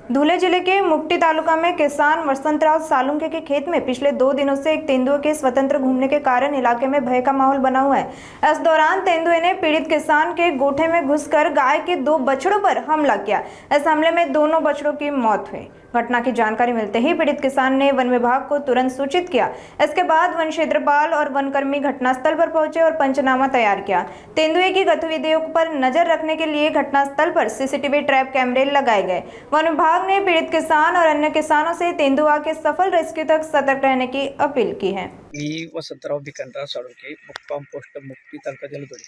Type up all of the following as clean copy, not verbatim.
धुले जिले के मुक्टी तालुका में किसान वसंतराव सालुंके के खेत में पिछले 2 दिनों से एक तेंदुए के स्वतंत्र घूमने के कारण इलाके में भय का माहौल बना हुआ है। इस दौरान तेंदुए ने पीड़ित किसान के गोठे में घुसकर गाय के 2 बछड़ों पर हमला किया। इस हमले में दोनों बछड़ों की मौत हुई। घटना की जानकारी मिलते ही पीड़ित किसान ने वन विभाग को तुरंत सूचित किया। इसके बाद वन क्षेत्रपाल और वनकर्मी घटनास्थल पर पहुंचे और पंचनामा तैयार किया। तेंदुए की गतिविधियों पर नजर रखने के लिए घटनास्थल पर सीसीटीवी ट्रैप कैमरे लगाए गए। वन विभाग ने पीड़ित किसान और अन्य किसानों से तेंदुआ के सफल रेस्क्यू तक सतर्क रहने की अपील की है। मी वसंतराव भिकांतराव साळुंके, मुक्काम पोस्ट मुक्ती तालुका जलदोडी।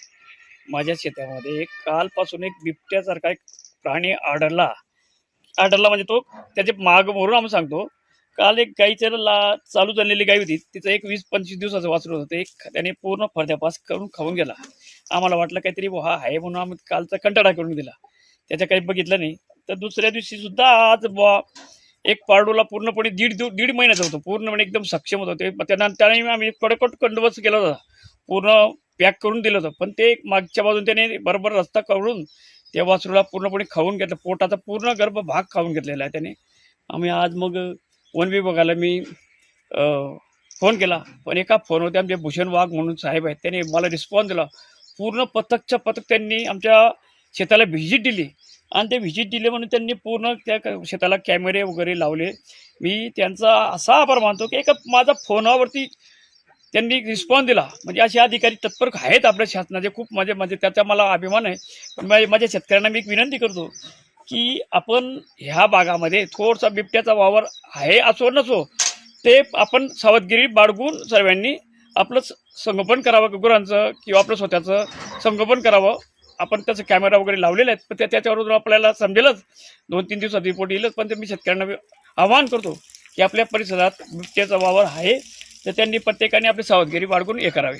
माझ्या शेतामध्ये कालपासून एक बिबट्यासारखा एक प्राणी आढळला म्हणजे तो त्याचे माग मोरून आम्ही सांगतो। काल एक गाईच्या चालू झालेली गाय होती, तिचं एक 20-25 दिवसाचं वासरू होतं, ते त्याने पूर्ण फर्द्यापास करून खाऊन गेला। आम्हाला वाटलं काहीतरी हा आहे म्हणून आम्ही कालचा कंटाळा करून दिला, त्याच्या काही बघितलं नाही। तर दुसऱ्या दिवशी सुद्धा आज एक पारडूला पूर्णपणे दीड महिन्याचा होतो, पूर्णपणे एकदम सक्षम होतं ते। त्याने आम्ही कडकट बंदोबस्त केला होता, पूर्ण पॅक करून दिलं होतं, पण ते मागच्या बाजून त्याने बरोबर रस्ता करून त्या वासरूला पूर्णपणे खाऊन घेतलं, पोटाचा पूर्ण गर्भ भाग खाऊन घेतलेला आहे त्याने। आम्ही आज मग वन विभागाला मी फोन केला, पण एका फोनवरती आमचे भूषण वाघ म्हणून साहेब आहेत, त्यांनी मला रिस्पॉन्स दिला। पूर्ण पथकच्या पथक त्यांनी आमच्या शेताला व्हिजिट दिली आणि ते व्हिजिट दिले म्हणून त्यांनी पूर्ण त्या शेताला कॅमेरे वगैरे लावले। मी त्यांचा असा आभार मानतो की एका माझा फोनावरती त्यांनी रिस्पॉन्स दिला, म्हणजे असे अधिकारी तत्पर आहेत आपल्या शासनाचे, खूप म्हणजे त्याचा मला अभिमान आहे। पण माझ्या शेतकऱ्यांना मी एक विनंती करतो की आपण ह्या भागामध्ये थोडासा बिबट्याचा वावर आहे असो नसो, ते आपण सावधगिरी बाळगून सर्वांनी आपलं संगोपन करावं, गुरांचं किंवा आपलं स्वतःचं संगोपन करावं। आपण त्याचं कॅमेरा वगैरे लावलेले आहेत, पण त्याच्यावरून आपल्याला समजेलच, 2-3 दिवसात रिपोर्ट येईलच। पण ते मी शेतकऱ्यांना आवाहन करतो की आपल्या परिसरात बिबट्याचा वावर आहे, तर त्यांनी प्रत्येकाने आपली सावधगिरी बाळगून हे करावे।